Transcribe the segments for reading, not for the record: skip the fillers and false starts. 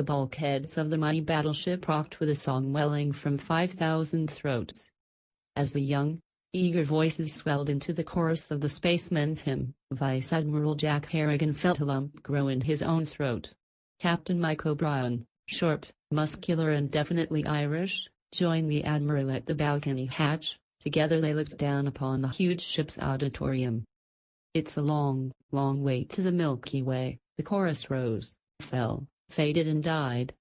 The bulkheads of the mighty battleship rocked with a song welling from 5,000 throats. As the young, eager voices swelled into the chorus of the spacemen's hymn, Vice Admiral Jack Harrigan felt a lump grow in his own throat. Captain Mike O'Brien, short, muscular and definitely Irish, joined the Admiral at the balcony hatch. Together they looked down upon the huge ship's auditorium. "It's a long, long way to the Milky Way," the chorus rose, fell, faded and died.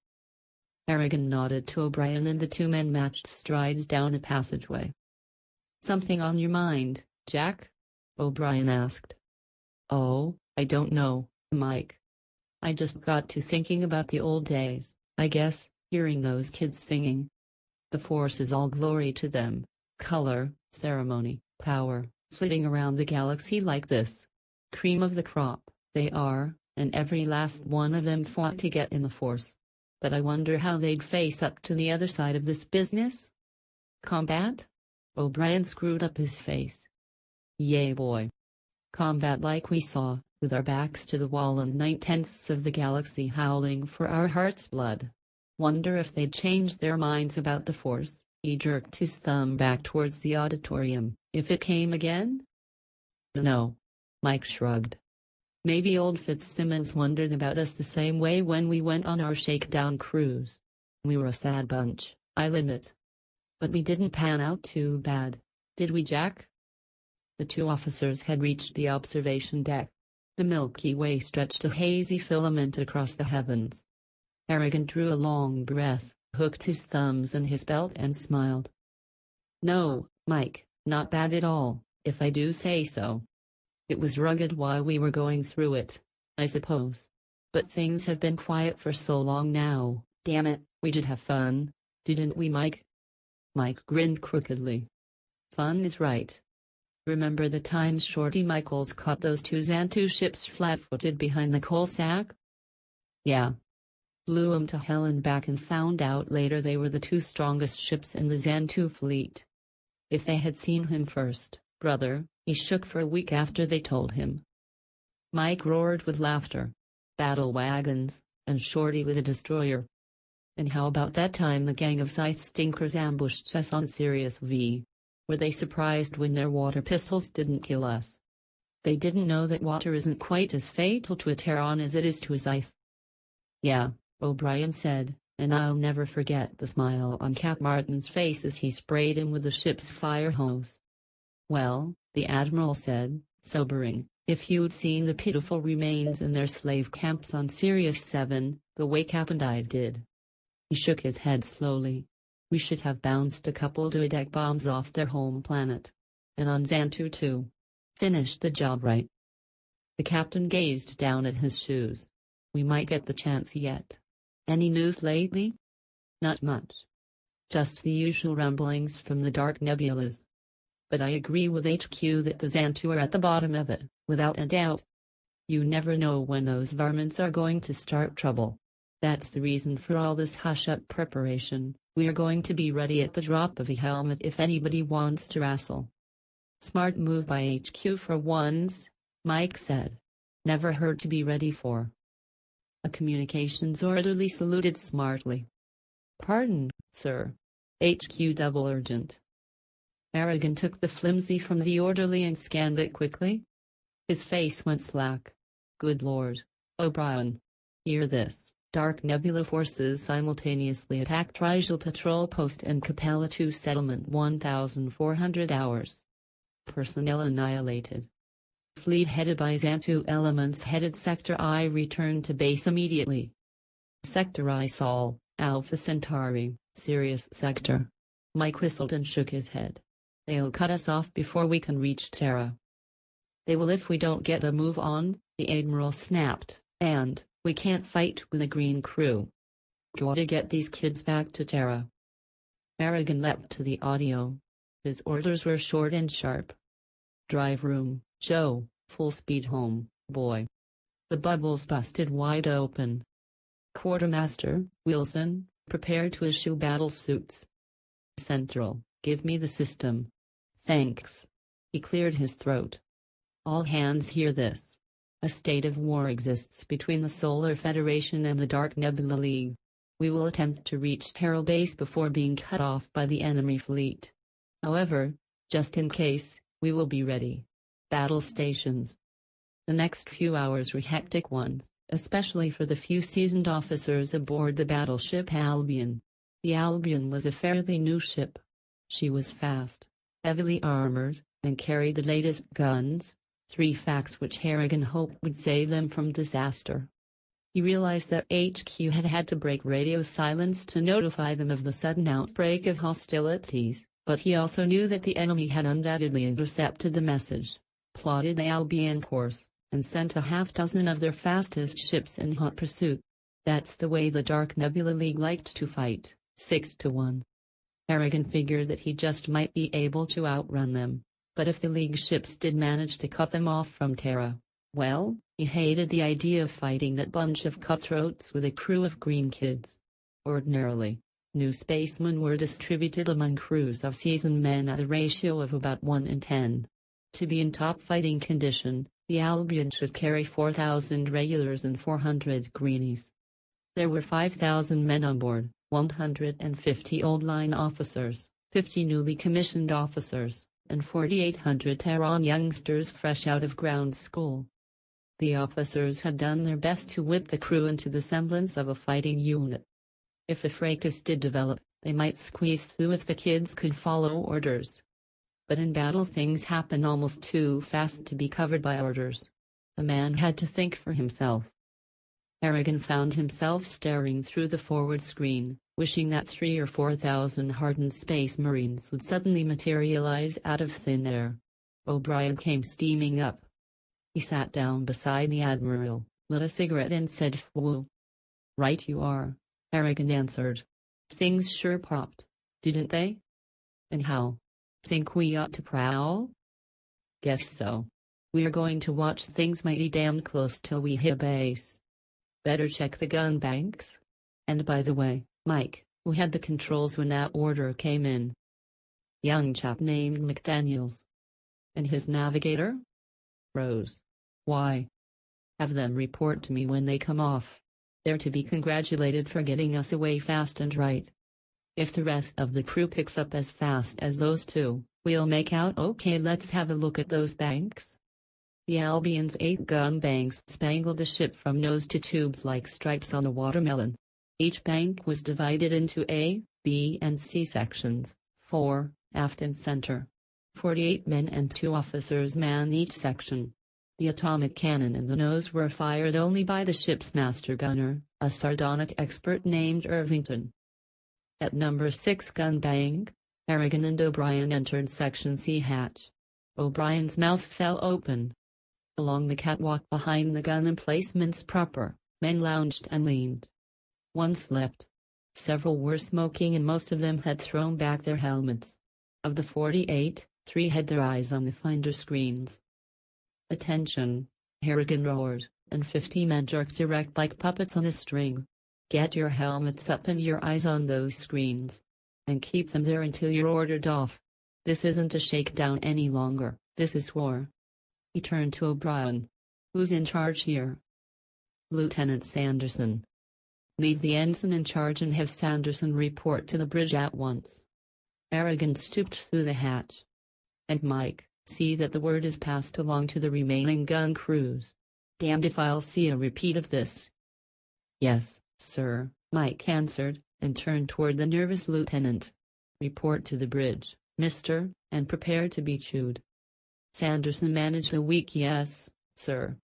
Harrigan nodded to O'Brien and the two men matched strides down the passageway. "Something on your mind, Jack?" O'Brien asked. "Oh, I don't know, Mike. I just got to thinking about the old days, I guess, hearing those kids singing. The Force is all glory to them, color, ceremony, power, flitting around the galaxy like this. Cream of the crop, they are, and every last one of them fought to get in the Force. But I wonder how they'd face up to the other side of this business? Combat?" O'Brien screwed up his face. "Yay boy. Combat like we saw, with our backs to the wall and 9/10ths of the galaxy howling for our heart's blood. Wonder if they'd change their minds about the Force." He jerked his thumb back towards the auditorium. "If it came again?" "No." Mike shrugged. "Maybe old Fitzsimmons wondered about us the same way when we went on our shakedown cruise. We were a sad bunch, I'll admit. But we didn't pan out too bad, did we, Jack?" The two officers had reached the observation deck. The Milky Way stretched a hazy filament across the heavens. Harrigan drew a long breath, hooked his thumbs in his belt and smiled. "No, Mike, not bad at all, if I do say so. It was rugged while we were going through it, I suppose. But things have been quiet for so long now, damn it, we did have fun, didn't we, Mike?" Mike grinned crookedly. "Fun is right. Remember the times Shorty Michaels caught those two Xantu ships flat-footed behind the coal sack?" "Yeah. Blew 'em to hell and back and found out later they were the two strongest ships in the Xantu fleet. If they had seen him first, brother," he shook for a week after they told him. Mike roared with laughter. "Battle wagons, and Shorty with a destroyer. And how about that time the gang of Scythe stinkers ambushed us on Sirius V? Were they surprised when their water pistols didn't kill us? They didn't know that water isn't quite as fatal to a Terran as it is to a Scythe." "Yeah," O'Brien said, and I'll never forget the smile on Cap Martin's face as he sprayed him with the ship's fire hose. "Well," the Admiral said, sobering, "if you'd seen the pitiful remains in their slave camps on Sirius 7, the way Cap and I did." He shook his head slowly. "We should have bounced a couple duodec bombs off their home planet. And on Xantu too. Finished the job right." The captain gazed down at his shoes. "We might get the chance yet. Any news lately?" "Not much. Just the usual rumblings from the dark nebulas. But I agree with HQ that the Xantu are at the bottom of it, without a doubt. You never know when those varmints are going to start trouble. That's the reason for all this hush-up preparation. We're going to be ready at the drop of a helmet if anybody wants to wrestle." "Smart move by HQ for once," Mike said. "Never hurt to be ready for." A communications orderly saluted smartly. "Pardon, sir. HQ double urgent." Harrigan took the flimsy from the orderly and scanned it quickly. His face went slack. "Good Lord, O'Brien. Hear this. Dark Nebula forces simultaneously attacked Rigel Patrol Post and Capella 2 settlement 1,400 hours. Personnel annihilated. Fleet headed by Xantu elements headed Sector I returned to base immediately. Sector I Sol, Alpha Centauri, Sirius Sector." Mike whistled and shook his head. "They'll cut us off before we can reach Terra." "They will if we don't get a move on," the Admiral snapped, "and we can't fight with a green crew. Gotta get these kids back to Terra." Harrigan leapt to the audio. His orders were short and sharp. "Drive room, Joe, full speed home, boy." The bubbles busted wide open. "Quartermaster, Wilson, prepare to issue battle suits." "Central, give me the system." "Thanks." He cleared his throat. "All hands hear this. A state of war exists between the Solar Federation and the Dark Nebula League. We will attempt to reach Terra Base before being cut off by the enemy fleet. However, just in case, we will be ready. Battle stations. The next few hours were hectic ones, especially for the few seasoned officers aboard the battleship Albion. The Albion was a fairly new ship. She was fast, heavily armored, and carried the latest guns, 3 facts which Harrigan hoped would save them from disaster. He realized that HQ had to break radio silence to notify them of the sudden outbreak of hostilities, but he also knew that the enemy had undoubtedly intercepted the message, plotted the Albion course, and sent a half-dozen of their fastest ships in hot pursuit. That's the way the Dark Nebula League liked to fight, 6-1. Harrigan figured that he just might be able to outrun them, but if the League ships did manage to cut them off from Terra, well, he hated the idea of fighting that bunch of cutthroats with a crew of green kids. Ordinarily, new spacemen were distributed among crews of seasoned men at a ratio of about 1:10. To be in top fighting condition, the Albion should carry 4,000 regulars and 400 greenies. There were 5,000 men on board, 150 old line officers, 50 newly commissioned officers, and 4,800 Terran youngsters fresh out of ground school. The officers had done their best to whip the crew into the semblance of a fighting unit. If a fracas did develop, they might squeeze through if the kids could follow orders. But in battle things happen almost too fast to be covered by orders. A man had to think for himself. Harrigan found himself staring through the forward screen, wishing that 3,000 or 4,000 hardened space marines would suddenly materialize out of thin air. O'Brien came steaming up. He sat down beside the Admiral, lit a cigarette and said, "Whoa." "Right you are," Harrigan answered. "Things sure popped, didn't they? And how? Think we ought to prowl?" "Guess so. We're going to watch things mighty damn close till we hit base. Better check the gun banks. And by the way, Mike, who had the controls when that order came in?" "Young chap named McDaniels." "And his navigator?" "Rose." "Why?" "Have them report to me when they come off. They're to be congratulated for getting us away fast and right. If the rest of the crew picks up as fast as those two, we'll make out okay. Let's have a look at those banks." The Albion's 8 gun banks spangled the ship from nose to tubes like stripes on a watermelon. Each bank was divided into A, B and C sections, 4, aft and center. 48 men and 2 officers manned each section. The atomic cannon in the nose were fired only by the ship's master gunner, a sardonic expert named Irvington. At number 6 gun bank, Harrigan and O'Brien entered section C hatch. O'Brien's mouth fell open. Along the catwalk behind the gun emplacements proper, men lounged and leaned. One slept. Several were smoking and most of them had thrown back their helmets. Of the 48, 3 had their eyes on the finder screens. "Attention," Harrigan roared, and 50 men jerked erect like puppets on a string. "Get your helmets up and your eyes on those screens. And keep them there until you're ordered off. This isn't a shakedown any longer, this is war." He turned to O'Brien. "Who's in charge here?" "Lieutenant Sanderson." "Leave the ensign in charge and have Sanderson report to the bridge at once." Harrigan stooped through the hatch. "And Mike, see that the word is passed along to the remaining gun crews. Damned if I'll see a repeat of this." "Yes, sir," Mike answered, and turned toward the nervous lieutenant. "Report to the bridge, mister, and prepare to be chewed." Sanderson managed a weak "yes, sir."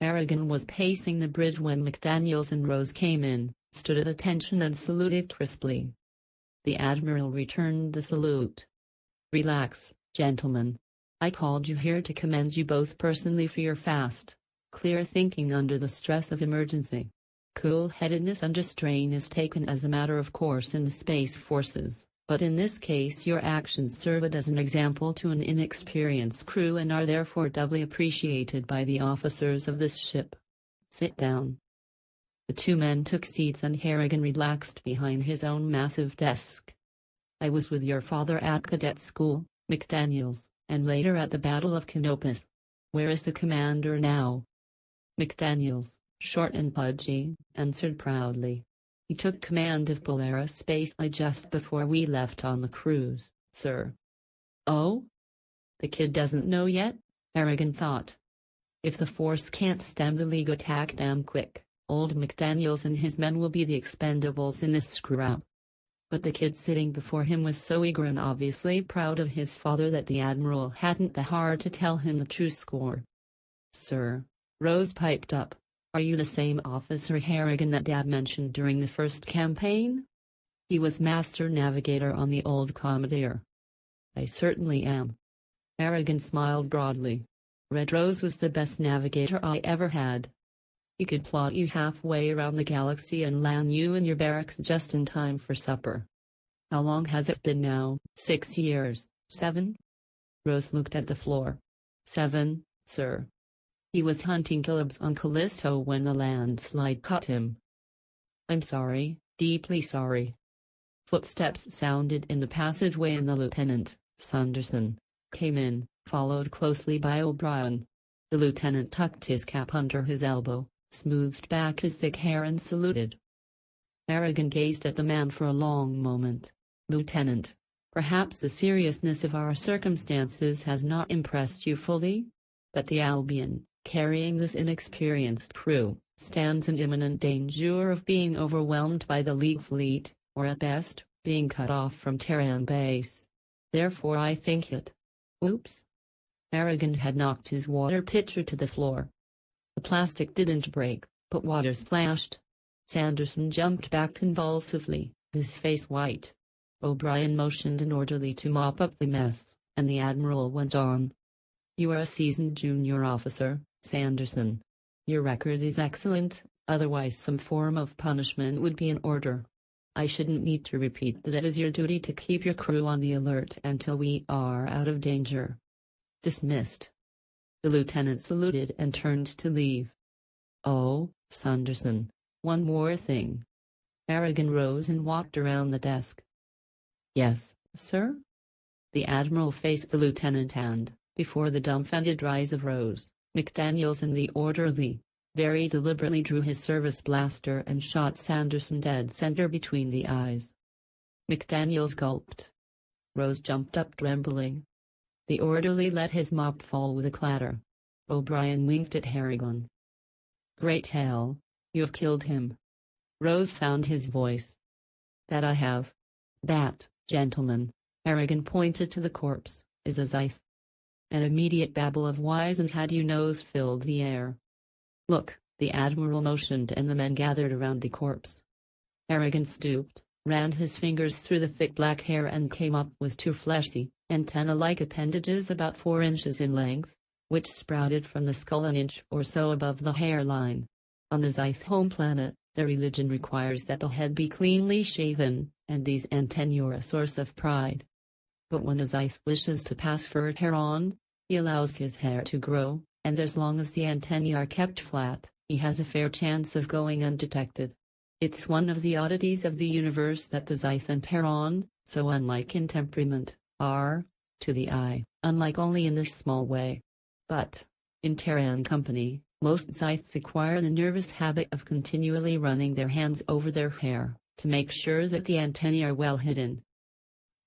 Harrigan was pacing the bridge when McDaniels and Rose came in, stood at attention and saluted crisply. The Admiral returned the salute. "Relax, gentlemen. I called you here to commend you both personally for your fast, clear thinking under the stress of emergency. Cool-headedness under strain is taken as a matter of course in the Space Forces, but in this case your actions serve as an example to an inexperienced crew and are therefore doubly appreciated by the officers of this ship. Sit down." The 2 men took seats and Harrigan relaxed behind his own massive desk. "I was with your father at cadet school, McDaniels, and later at the Battle of Canopus. Where is the commander now?" McDaniels, short and pudgy, answered proudly. He took command of Polaris Space just before we left on the cruise, sir. Oh? The kid doesn't know yet? Harrigan thought. If the Force can't stem the League attack damn quick, old McDaniels and his men will be the expendables in this screw-up. But the kid sitting before him was so eager and obviously proud of his father that the Admiral hadn't the heart to tell him the true score. Sir, Rose piped up, are you the same Officer Harrigan that Dad mentioned during the first campaign? He was Master Navigator on the old Commodore. I certainly am. Harrigan smiled broadly. Red Rose was the best navigator I ever had. He could plot you halfway around the galaxy and land you in your barracks just in time for supper. How long has it been now? 6 years, 7? Rose looked at the floor. 7, sir. He was hunting Caleb's on Callisto when the landslide caught him. I'm sorry, deeply sorry. Footsteps sounded in the passageway and the lieutenant, Sanderson, came in, followed closely by O'Brien. The lieutenant tucked his cap under his elbow, smoothed back his thick hair and saluted. Harrigan gazed at the man for a long moment. Lieutenant, perhaps the seriousness of our circumstances has not impressed you fully? But the Albion, carrying this inexperienced crew, stands in imminent danger of being overwhelmed by the League fleet, or at best, being cut off from Terran base. Therefore I think it. Oops. Harrigan had knocked his water pitcher to the floor. The plastic didn't break, but water splashed. Sanderson jumped back convulsively, his face white. O'Brien motioned an orderly to mop up the mess, and the Admiral went on. You are a seasoned junior officer, Sanderson. Your record is excellent, otherwise some form of punishment would be in order. I shouldn't need to repeat that it is your duty to keep your crew on the alert until we are out of danger. Dismissed. The lieutenant saluted and turned to leave. Oh, Sanderson, one more thing. Harrigan rose and walked around the desk. Yes, sir? The Admiral faced the lieutenant and, before the dumbfounded rise of Rose, McDaniels and the orderly, very deliberately drew his service blaster and shot Sanderson dead center between the eyes. McDaniels gulped. Rose jumped up trembling. The orderly let his mop fall with a clatter. O'Brien winked at Harrigan. Great hell, you have killed him. Rose found his voice. That I have. That, gentlemen, Harrigan pointed to the corpse, is a Scythe. An immediate babble of whys and had you knows filled the air. Look, the Admiral motioned and the men gathered around the corpse. Harrigan stooped, ran his fingers through the thick black hair and came up with two fleshy, antenna-like appendages about 4 inches in length, which sprouted from the skull an inch or so above the hairline. On the Scythe home planet, their religion requires that the head be cleanly shaven, and these antennae are a source of pride. But when a Scythe wishes to pass furred hair on, he allows his hair to grow, and as long as the antennae are kept flat, he has a fair chance of going undetected. It's one of the oddities of the universe that the Scythe and Terran, so unlike in temperament, are, to the eye, unlike only in this small way. But, in Terran company, most Scythes acquire the nervous habit of continually running their hands over their hair, to make sure that the antennae are well hidden.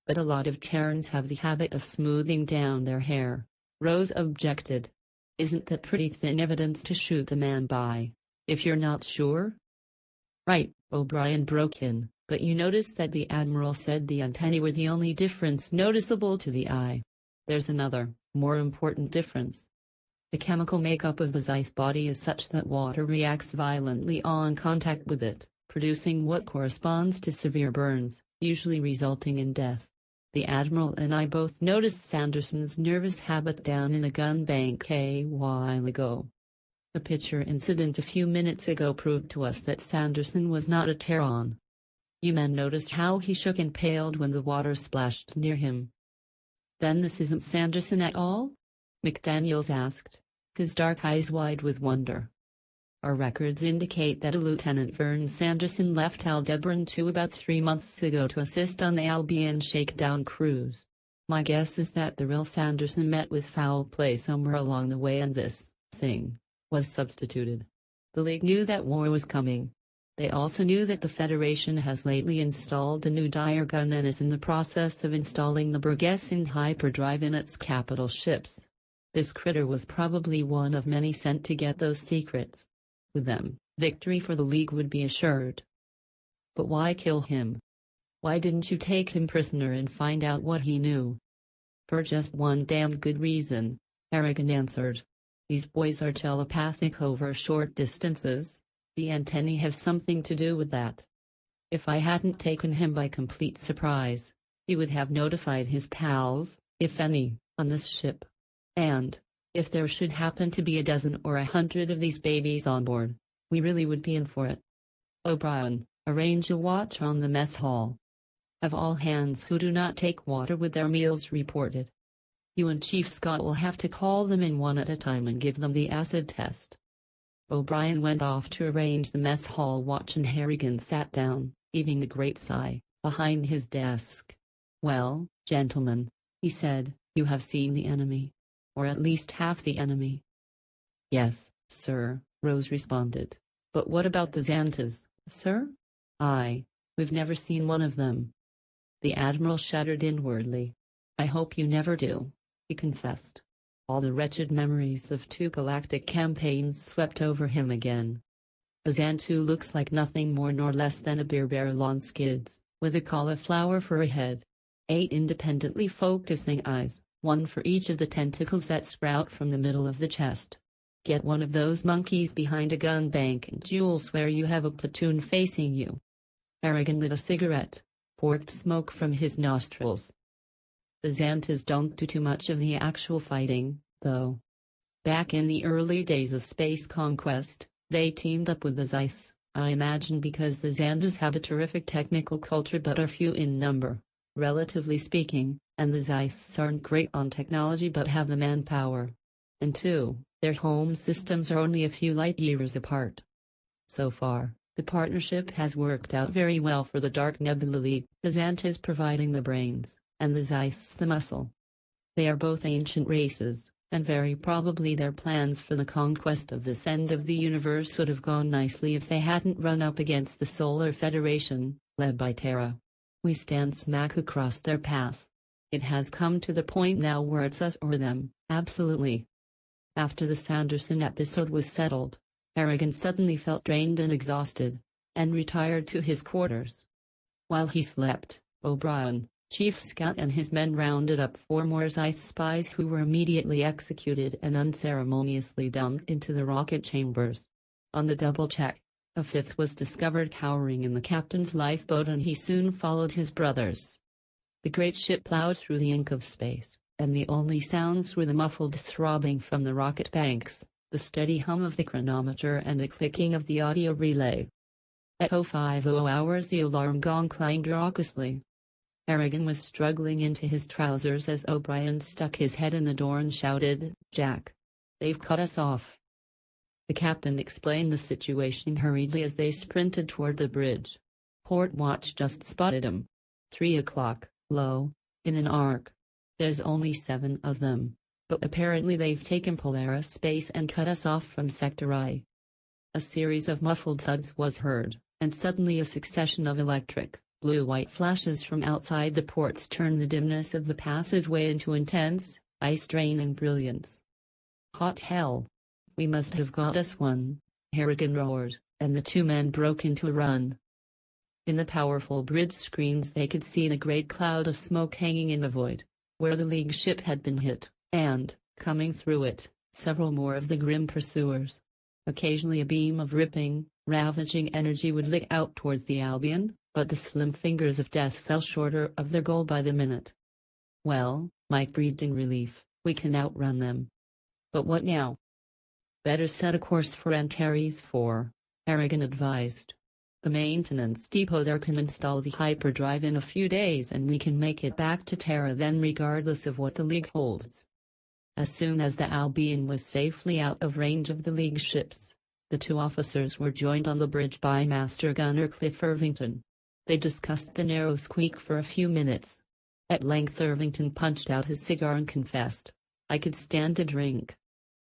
But a lot of Terrans have the habit of smoothing down their hair. Rose objected. Isn't that pretty thin evidence to shoot a man by, if you're not sure? Right, O'Brien broke in, but you noticed that the Admiral said the antennae were the only difference noticeable to the eye. There's another, more important difference. The chemical makeup of the Scythe body is such that water reacts violently on contact with it, producing what corresponds to severe burns, usually resulting in death. The Admiral and I both noticed Sanderson's nervous habit down in the gun bank a while ago. A picture incident a few minutes ago proved to us that Sanderson was not a Terran. You men noticed how he shook and paled when the water splashed near him. Then this isn't Sanderson at all? McDaniels asked, his dark eyes wide with wonder. Our records indicate that a Lieutenant Vern Sanderson left Aldebaran 2 about 3 months ago to assist on the Albion shakedown cruise. My guess is that the real Sanderson met with foul play somewhere along the way and this thing was substituted. The League knew that war was coming. They also knew that the Federation has lately installed the new Dire gun and is in the process of installing the Bergessen hyperdrive in its capital ships. This critter was probably one of many sent to get those secrets. With them, victory for the League would be assured. But why kill him? Why didn't you take him prisoner and find out what he knew? For just one damned good reason, Harrigan answered. These boys are telepathic over short distances. The antennae have something to do with that. If I hadn't taken him by complete surprise, he would have notified his pals, if any, on this ship. And, if there should happen to be a dozen or 100 of these babies on board, we really would be in for it. O'Brien, arrange a watch on the mess hall. Have all hands who do not take water with their meals reported. You and Chief Scott will have to call them in one at a time and give them the acid test. O'Brien went off to arrange the mess hall watch and Harrigan sat down, heaving a great sigh, behind his desk. Well, gentlemen, he said, you have seen the enemy. Or at least half the enemy. Yes, sir, Rose responded. But what about the Xantas, sir? We've never seen one of them. The Admiral shuddered inwardly. I hope you never do, he confessed. All the wretched memories of 2 galactic campaigns swept over him again. A Xantu looks like nothing more nor less than a beer on skids, with a cauliflower for a head. 8 independently focusing eyes, 1 for each of the tentacles that sprout from the middle of the chest. Get one of those monkeys behind a gun bank and you'll swear you have a platoon facing you. Harrigan lit a cigarette, forked smoke from his nostrils. The Xantas don't do too much of the actual fighting, though. Back in the early days of space conquest, they teamed up with the Xyths, I imagine because the Xantas have a terrific technical culture but are few in number, relatively speaking, and the Xyths aren't great on technology but have the manpower. And 2, their home systems are only a few light years apart. So far, the partnership has worked out very well for the Dark Nebula League, the Xantas providing the brains, and the Xyths the muscle. They are both ancient races, and very probably their plans for the conquest of this end of the universe would have gone nicely if they hadn't run up against the Solar Federation, led by Terra. We stand smack across their path. It has come to the point now where it's us or them, absolutely. After the Sanderson episode was settled, Harrigan suddenly felt drained and exhausted, and retired to his quarters. While he slept, O'Brien, Chief Scott and his men rounded up 4 more Xyth spies who were immediately executed and unceremoniously dumped into the rocket chambers. On the double check, a 5th was discovered cowering in the captain's lifeboat and he soon followed his brothers. The great ship plowed through the ink of space, and the only sounds were the muffled throbbing from the rocket banks, the steady hum of the chronometer and the clicking of the audio relay. At 05:00 hours the alarm gong clanged raucously. Harrigan was struggling into his trousers as O'Brien stuck his head in the door and shouted, "Jack! They've cut us off." The captain explained the situation hurriedly as they sprinted toward the bridge. Port watch just spotted him. 3 o'clock, low, in an arc. There's only 7 of them, but apparently they've taken Polaris space and cut us off from Sector I. A series of muffled thuds was heard, and suddenly a succession of electric, blue-white flashes from outside the ports turned the dimness of the passageway into intense, eye-straining brilliance. Hot hell! We must have got us one, Harrigan roared, and the 2 men broke into a run. In the powerful bridge screens they could see the great cloud of smoke hanging in the void, where the League ship had been hit, and, coming through it, several more of the grim pursuers. Occasionally a beam of ripping, ravaging energy would lick out towards the Albion, but the slim fingers of death fell shorter of their goal by the minute. Well, Mike breathed in relief, we can outrun them. But what now? Better set a course for Antares 4, Harrigan advised. The maintenance depot there can install the hyperdrive in a few days and we can make it back to Terra then regardless of what the League holds. As soon as the Albion was safely out of range of the League ships, the 2 officers were joined on the bridge by Master Gunner Cliff Irvington. They discussed the narrow squeak for a few minutes. At length Irvington punched out his cigar and confessed, "I could stand a drink."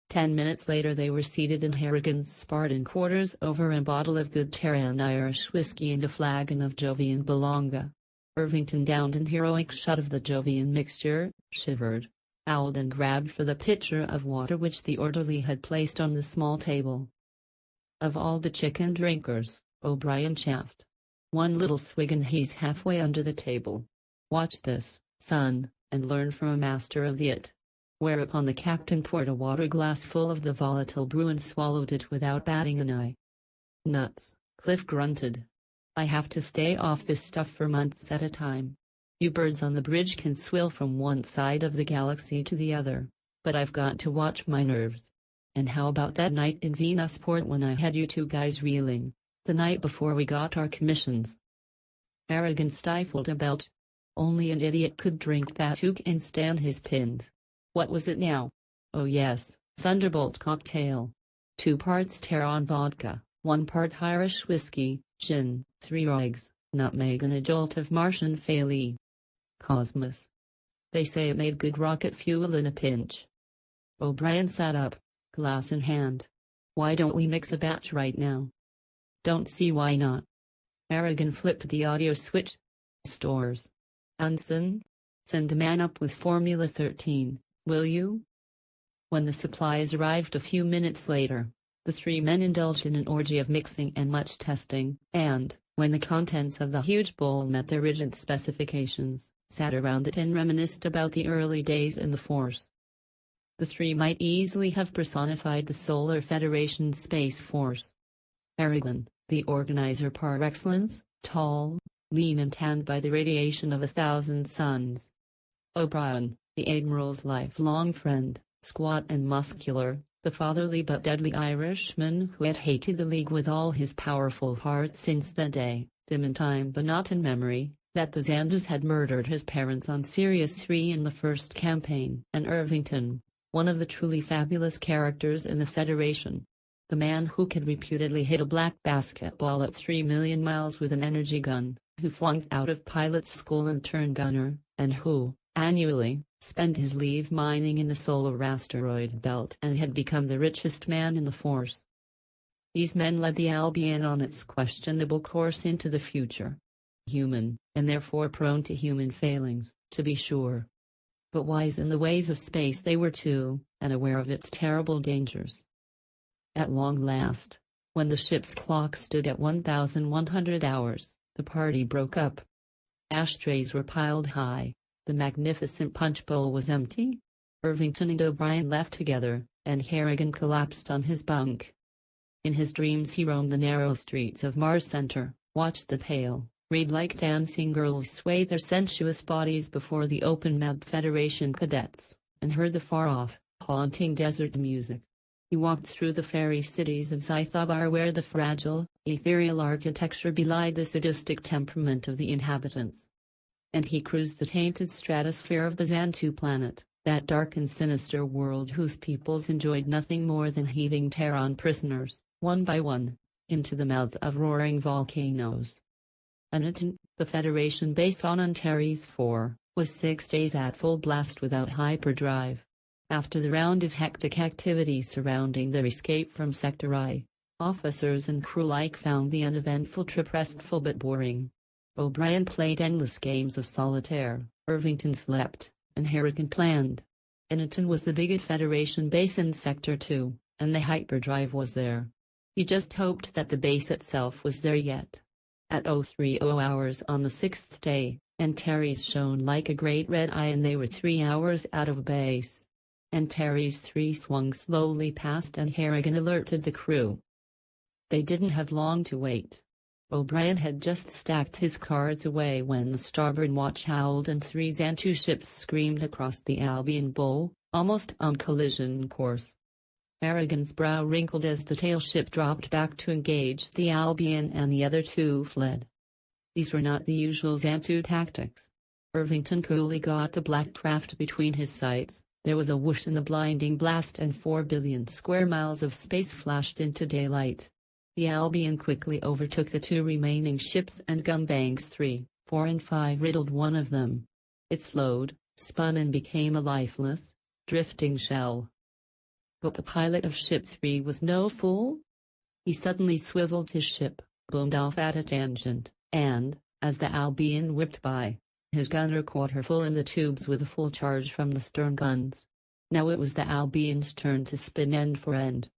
10 minutes later they were seated in Harrigan's Spartan quarters over a bottle of good Terran Irish whiskey and a flagon of Jovian Bolonga. Irvington downed an heroic shot of the Jovian mixture, shivered, owled and grabbed for the pitcher of water which the orderly had placed on the small table. Of all the chicken drinkers, O'Brien chaffed. One little swig and he's halfway under the table. Watch this, son, and learn from a master of the it. Whereupon the captain poured a water glass full of the volatile brew and swallowed it without batting an eye. Nuts, Cliff grunted. I have to stay off this stuff for months at a time. You birds on the bridge can swill from one side of the galaxy to the other, but I've got to watch my nerves. And how about that night in Venusport when I had you two guys reeling, the night before we got our commissions? Harrigan stifled a belt. Only an idiot could drink Batuque and stand his pins. What was it now? Oh yes, Thunderbolt cocktail. 2 parts Terran vodka, 1 part Irish whiskey, gin, 3 eggs, nutmeg and a jolt of Martian Fairly. Cosmos. They say it made good rocket fuel in a pinch. O'Brien sat up, glass in hand. Why don't we mix a batch right now? Don't see why not. Harrigan flipped the audio switch. Stores. Anson? Send a man up with Formula 13. Will you? When the supplies arrived a few minutes later, the 3 men indulged in an orgy of mixing and much testing, and, when the contents of the huge bowl met their rigid specifications, sat around it and reminisced about the early days in the Force. The 3 might easily have personified the Solar Federation's Space Force. Harrigan, the organizer par excellence, tall, lean and tanned by the radiation of 1,000 suns. O'Brien, the Admiral's lifelong friend, squat and muscular, the fatherly but deadly Irishman who had hated the League with all his powerful heart since the day, dim in time but not in memory, that the Zandas had murdered his parents on Sirius 3 in the first campaign. And Irvington, one of the truly fabulous characters in the Federation. The man who could reputedly hit a black basketball at 3 million miles with an energy gun, who flunked out of pilot's school and turned gunner, and who, annually, spent his leave mining in the solar asteroid belt and had become the richest man in the Force. These men led the Albion on its questionable course into the future. Human, and therefore prone to human failings, to be sure. But wise in the ways of space they were too, and aware of its terrible dangers. At long last, when the ship's clock stood at 1,100 hours, the party broke up. Ashtrays were piled high. The magnificent punch bowl was empty. Irvington and O'Brien left together, and Harrigan collapsed on his bunk. In his dreams he roamed the narrow streets of Mars Center, watched the pale, reed-like dancing girls sway their sensuous bodies before the open-mouthed Federation cadets, and heard the far-off, haunting desert music. He walked through the fairy cities of Zythobar where the fragile, ethereal architecture belied the sadistic temperament of the inhabitants. And he cruised the tainted stratosphere of the Xantu planet, that dark and sinister world whose peoples enjoyed nothing more than heaving Terran prisoners, one by one, into the mouth of roaring volcanoes. Aniton, the Federation base on Antares IV, was 6 days at full blast without hyperdrive. After the round of hectic activity surrounding their escape from Sector I, officers and crew alike found the uneventful trip restful but boring. O'Brien played endless games of solitaire, Irvington slept, and Harrigan planned. Aniton was the biggest Federation base in Sector 2, and the hyperdrive was there. He just hoped that the base itself was there yet. At 03:00 hours on the 6th day, Antares shone like a great red eye and they were 3 hours out of base. Antares 3 swung slowly past and Harrigan alerted the crew. They didn't have long to wait. O'Brien had just stacked his cards away when the starboard watch howled and 3 Xantu ships screamed across the Albion Bowl, almost on collision course. Harrigan's brow wrinkled as the tail ship dropped back to engage the Albion and the other 2 fled. These were not the usual Xantu tactics. Irvington coolly got the black craft between his sights. There was a whoosh and a blinding blast and 4 billion square miles of space flashed into daylight. The Albion quickly overtook the 2 remaining ships and gunbanks 3, 4 and 5 riddled one of them. It slowed, spun and became a lifeless, drifting shell. But the pilot of Ship 3 was no fool. He suddenly swiveled his ship, boomed off at a tangent, and, as the Albion whipped by, his gunner caught her full in the tubes with a full charge from the stern guns. Now it was the Albion's turn to spin end for end.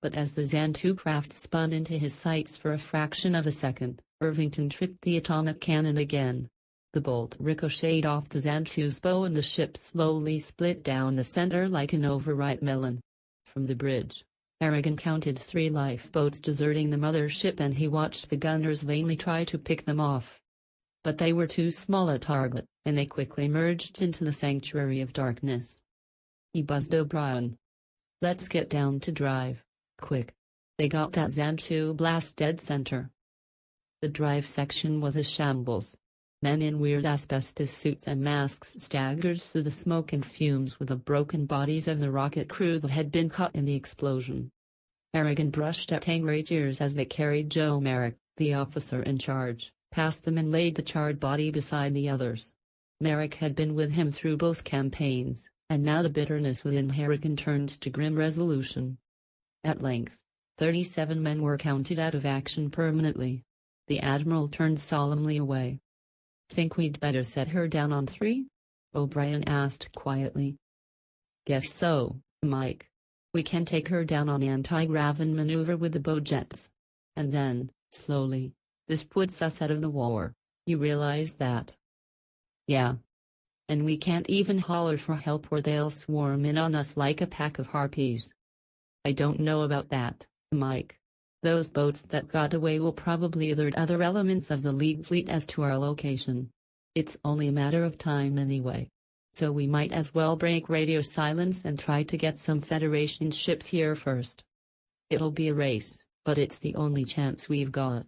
But as the Xantu craft spun into his sights for a fraction of a second, Irvington tripped the atomic cannon again. The bolt ricocheted off the Xantu's bow and the ship slowly split down the center like an overripe melon. From the bridge, Harrigan counted 3 lifeboats deserting the mother ship, and he watched the gunners vainly try to pick them off. But they were too small a target, and they quickly merged into the sanctuary of darkness. He buzzed O'Brien. "Let's get down to drive. Quick. They got that Xantu blast dead center." The drive section was a shambles. Men in weird asbestos suits and masks staggered through the smoke and fumes with the broken bodies of the rocket crew that had been caught in the explosion. Harrigan brushed at angry ears as they carried Joe Merrick, the officer in charge, past them and laid the charred body beside the others. Merrick had been with him through both campaigns, and now the bitterness within Harrigan turned to grim resolution. At length, 37 men were counted out of action permanently. The admiral turned solemnly away. "Think we'd better set her down on 3? O'Brien asked quietly. "Guess so, Mike. We can take her down on anti-grav maneuver with the boat jets. And then, slowly, this puts us out of the war. You realize that?" "Yeah. And we can't even holler for help or they'll swarm in on us like a pack of harpies." "I don't know about that, Mike. Those boats that got away will probably alert other elements of the League fleet as to our location. It's only a matter of time anyway. So we might as well break radio silence and try to get some Federation ships here first. It'll be a race, but it's the only chance we've got."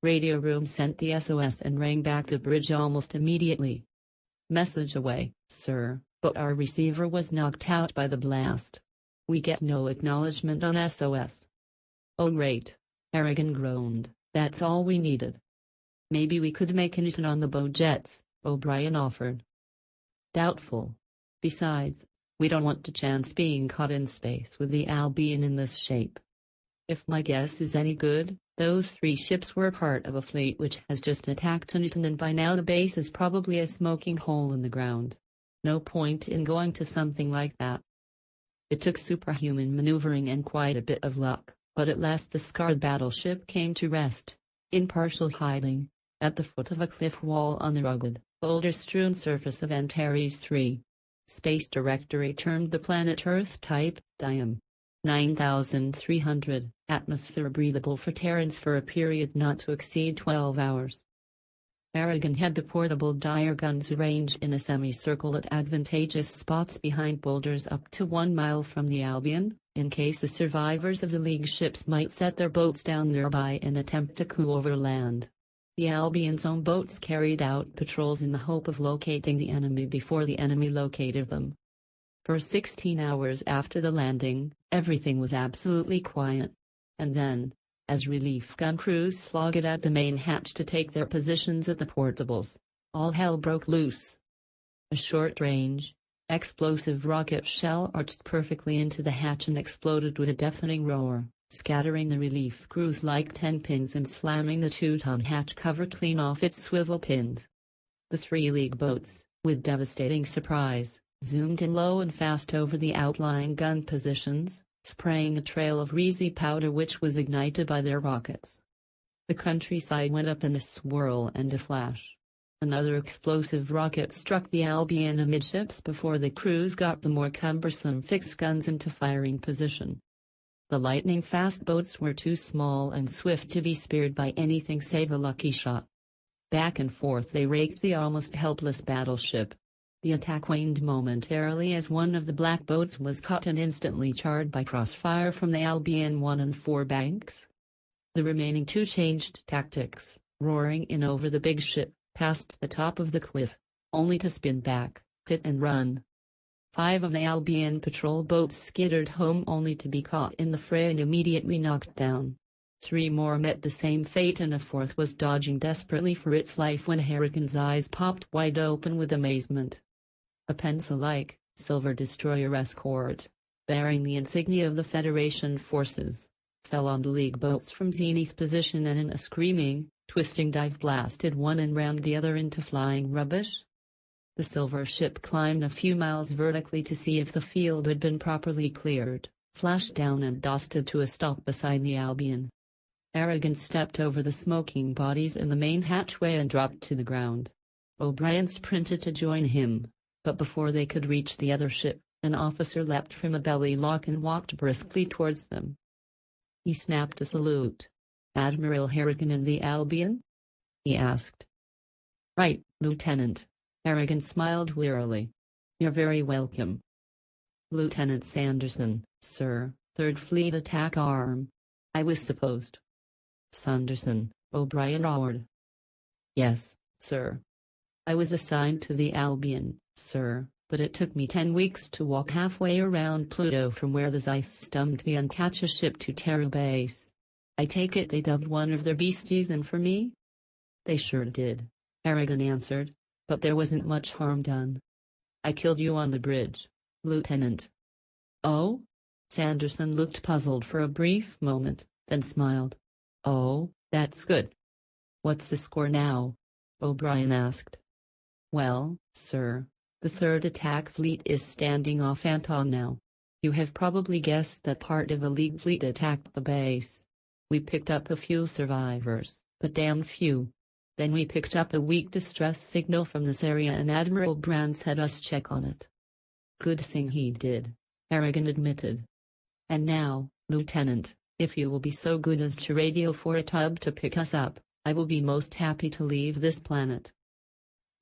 Radio room sent the SOS and rang back the bridge almost immediately. "Message away, sir, but our receiver was knocked out by the blast. We get no acknowledgement on SOS." "Oh great," Harrigan groaned, "that's all we needed." "Maybe we could make it on the boat jets," O'Brien offered. "Doubtful. Besides, we don't want to chance being caught in space with the Albion in this shape. If my guess is any good, those 3 ships were part of a fleet which has just attacked Newton, and by now the base is probably a smoking hole in the ground. No point in going to something like that." It took superhuman maneuvering and quite a bit of luck, but at last the scarred battleship came to rest, in partial hiding, at the foot of a cliff wall on the rugged, boulder-strewn surface of Antares 3. Space Directory termed the planet Earth type, Diam. 9300, atmosphere breathable for Terrans for a period not to exceed 12 hours. Harrigan had the portable Dyer guns arranged in a semicircle at advantageous spots behind boulders up to 1 mile from the Albion, in case the survivors of the League ships might set their boats down nearby and attempt to coup over land. The Albion's own boats carried out patrols in the hope of locating the enemy before the enemy located them. For 16 hours after the landing, everything was absolutely quiet. And then, as relief gun crews slogged at the main hatch to take their positions at the portables, all hell broke loose. A short-range, explosive rocket shell arched perfectly into the hatch and exploded with a deafening roar, scattering the relief crews like 10 pins and slamming the 2-ton hatch cover clean off its swivel pins. The 3 League boats, with devastating surprise, zoomed in low and fast over the outlying gun positions, spraying a trail of greasy powder which was ignited by their rockets. The countryside went up in a swirl and a flash. Another explosive rocket struck the Albion amidships before the crews got the more cumbersome fixed guns into firing position. The lightning-fast boats were too small and swift to be speared by anything save a lucky shot. Back and forth they raked the almost helpless battleship. The attack waned momentarily as one of the black boats was caught and instantly charred by crossfire from the Albion 1 and 4 banks. The remaining 2 changed tactics, roaring in over the big ship, past the top of the cliff, only to spin back, hit and run. 5 of the Albion patrol boats skittered home only to be caught in the fray and immediately knocked down. 3 more met the same fate and a 4th was dodging desperately for its life when Harrigan's eyes popped wide open with amazement. A pencil-like, silver destroyer escort. bearing the insignia of the Federation forces, fell on the League boats from zenith position and in a screaming, twisting dive blasted one and rammed the other into flying rubbish. The silver ship climbed a few miles vertically to see if the field had been properly cleared, flashed down and dusted to a stop beside the Albion. Aragon stepped over the smoking bodies in the main hatchway and dropped to the ground. O'Brien sprinted to join him, but before they could reach the other ship, an officer leapt from a belly lock and walked briskly towards them. He snapped a salute. "Admiral Harrigan of the Albion?" he asked. "Right, Lieutenant." Harrigan smiled wearily. "You're very welcome." "Lieutenant Sanderson, sir, 3rd Fleet Attack Arm. I was supposed." "Sanderson," O'Brien roared. "Yes, sir. I was assigned to the Albion, sir, but it took me 10 weeks to walk halfway around Pluto from where the Scythe stumped me and catch a ship to Terra Base. I take it they dubbed one of their beasties in for me?" "They sure did," Harrigan answered, "but there wasn't much harm done. I killed you on the bridge, Lieutenant." "Oh?" Sanderson looked puzzled for a brief moment, then smiled. "Oh, that's good. What's the score now?" O'Brien asked. "Well, sir, the 3rd Attack Fleet is standing off Anton now. You have probably guessed that part of the League fleet attacked the base. We picked up a few survivors, but damn few. Then we picked up a weak distress signal from this area and Admiral Brands had us check on it." "Good thing he did," Harrigan admitted. "And now, Lieutenant, if you will be so good as to radio for a tub to pick us up, I will be most happy to leave this planet."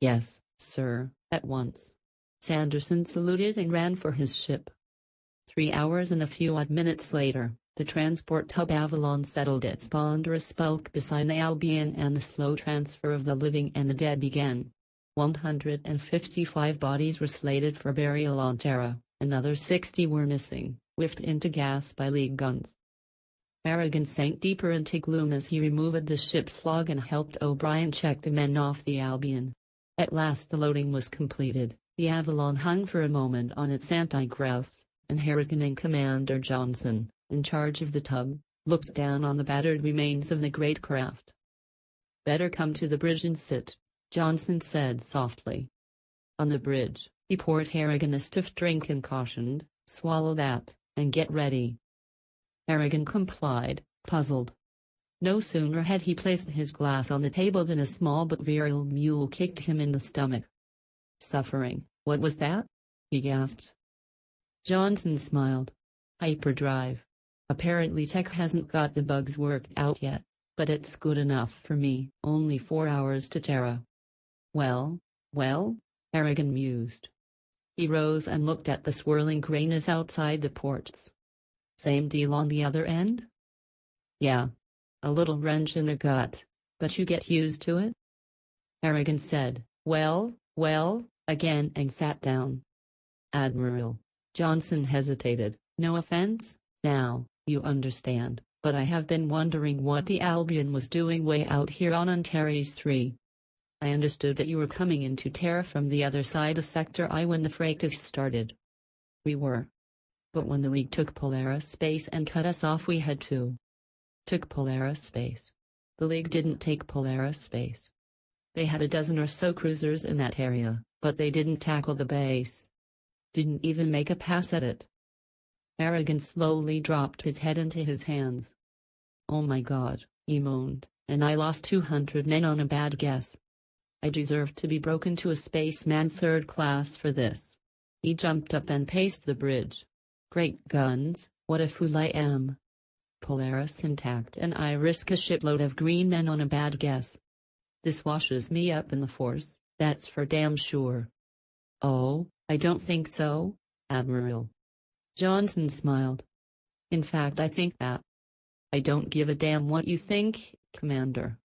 "Yes, sir, at once." Sanderson saluted and ran for his ship. 3 hours and a few odd minutes later, the transport tub Avalon settled its ponderous bulk beside the Albion and the slow transfer of the living and the dead began. 155 bodies were slated for burial on Terra, another 60 were missing, whiffed into gas by League guns. Harrigan sank deeper into gloom as he removed the ship's log and helped O'Brien check the men off the Albion. At last the loading was completed, the Avalon hung for a moment on its anti-gravs, and Harrigan and Commander Johnson, in charge of the tub, looked down on the battered remains of the great craft. "Better come to the bridge and sit," Johnson said softly. On the bridge, he poured Harrigan a stiff drink and cautioned, "Swallow that, and get ready." Harrigan complied, puzzled. No sooner had he placed his glass on the table than a small but virile mule kicked him in the stomach. "Suffering, what was that?" he gasped. Johnson smiled. "Hyperdrive. Apparently tech hasn't got the bugs worked out yet, but it's good enough for me. Only 4 hours to Terra." Well, Harrigan mused. He rose and looked at the swirling grayness outside the ports. "Same deal on the other end?" "Yeah. A little wrench in the gut, but you get used to it." Harrigan said, well, again and sat down. "Admiral." Johnson hesitated. "No offense, now, you understand, but I have been wondering what the Albion was doing way out here on Antares 3. I understood that you were coming into Terra from the other side of Sector I when the fracas started." "We were. But when the League took Polaris Space and cut us off we had to." "Took Polaris Space?" "The League didn't take Polaris Space. They had a dozen or so cruisers in that area, but they didn't tackle the base. Didn't even make a pass at it." Harrigan slowly dropped his head into his hands. "Oh my God," he moaned, "and I lost 200 men on a bad guess. I deserve to be broken to a spaceman 3rd class for this." He jumped up and paced the bridge. "Great guns, what a fool I am. Polaris intact and I risk a shipload of green men on a bad guess. This washes me up in the Force, that's for damn sure." "Oh, I don't think so, Admiral." Johnson smiled. "In fact I think that." "I don't give a damn what you think, Commander.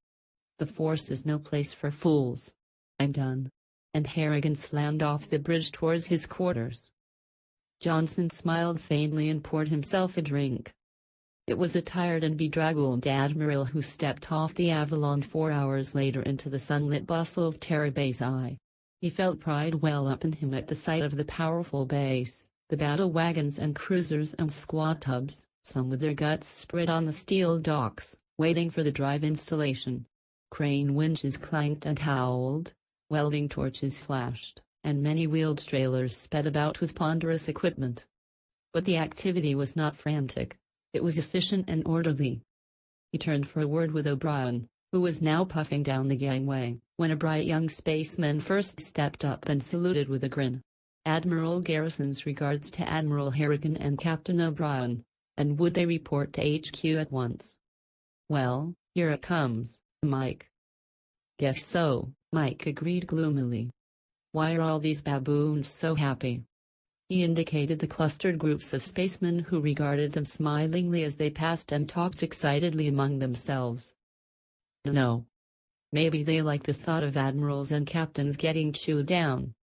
The Force is no place for fools. I'm done." And Harrigan slammed off the bridge towards his quarters. Johnson smiled faintly and poured himself a drink. It was a tired and bedraggled Admiral who stepped off the Avalon 4 hours later into the sunlit bustle of Terra Base I. He felt pride well up in him at the sight of the powerful base, The battle wagons and cruisers and squad tubs, some with their guts spread on the steel docks, waiting for the drive installation. Crane winches clanked and howled, welding torches flashed, and many wheeled trailers sped about with ponderous equipment. But the activity was not frantic. It was efficient and orderly. He turned for a word with O'Brien, who was now puffing down the gangway, when a bright young spaceman first stepped up and saluted with a grin. Admiral Garrison's regards to Admiral Harrigan and Captain O'Brien, and would they report to HQ at once? Well, here it comes, Mike. Guess so, Mike agreed gloomily. Why are all these baboons so happy? He indicated the clustered groups of spacemen who regarded them smilingly as they passed and talked excitedly among themselves. No. Maybe they like the thought of admirals and captains getting chewed down.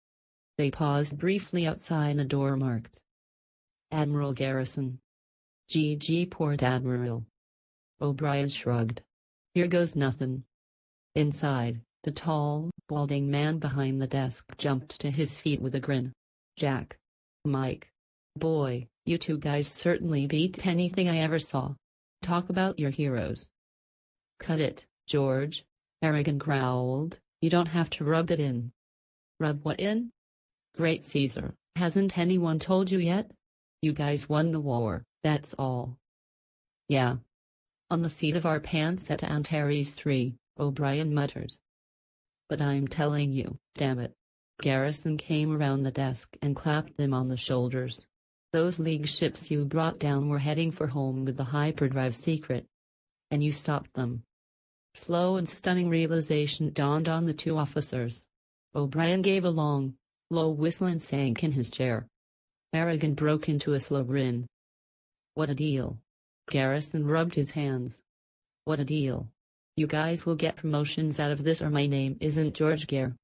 They paused briefly outside the door marked Admiral Garrison. GG Port Admiral. O'Brien shrugged. Here goes nothing. Inside, the tall, balding man behind the desk jumped to his feet with a grin. Jack. Mike. Boy, you two guys certainly beat anything I ever saw. Talk about your heroes. Cut it, George, Harrigan growled. You don't have to rub it in. Rub what in? Great Caesar, hasn't anyone told you yet? You guys won the war, that's all. Yeah. On the seat of our pants at Antares 3, O'Brien muttered. But I'm telling you, damn it. Garrison came around the desk and clapped them on the shoulders. Those League ships you brought down were heading for home with the hyperdrive secret. And you stopped them. Slow and stunning realization dawned on the two officers. O'Brien gave a long, low whistle and sank in his chair. Harrigan broke into a slow grin. What a deal. Garrison rubbed his hands. What a deal. You guys will get promotions out of this or my name isn't George Gare.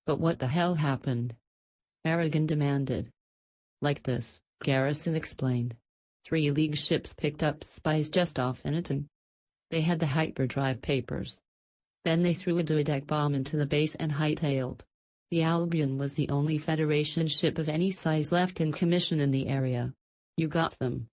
But what the hell happened? Harrigan demanded. Like this, Garrison explained. 3 League ships picked up spies just off Eniton. They had the hyperdrive papers. Then they threw a duodeck bomb into the base and hightailed. The Albion was the only Federation ship of any size left in commission in the area. You got them.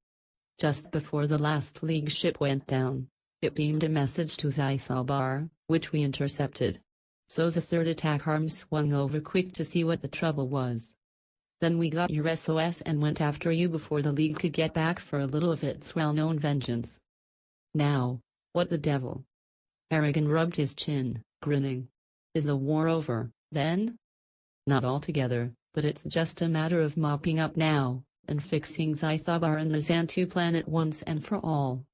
Just before the last League ship went down, it beamed a message to Zythobar, which we intercepted. So the third attack arm swung over quick to see what the trouble was. Then we got your SOS and went after you before the League could get back for a little of its well-known vengeance. Now, what the devil? Harrigan rubbed his chin, grinning. Is the war over, then? Not altogether, but it's just a matter of mopping up now, and fixing Zythobar and the Xantu planet once and for all.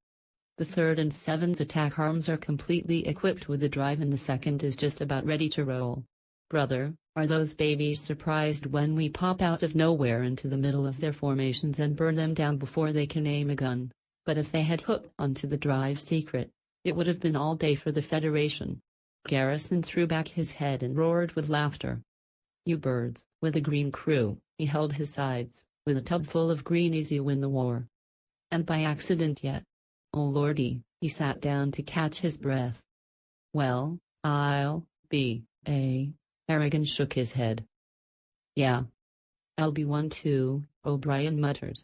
The 3rd and 7th attack arms are completely equipped with the drive and the 2nd is just about ready to roll. Brother, are those babies surprised when we pop out of nowhere into the middle of their formations and burn them down before they can aim a gun? But if they had hooked onto the drive secret, it would have been all day for the Federation. Garrison threw back his head and roared with laughter. You birds, with a green crew, he held his sides, with a tub full of greenies you win the war. And by accident yet. Oh lordy, he sat down to catch his breath. Well, I'll be, Harrigan shook his head. Yeah. I'll be one too, O'Brien muttered,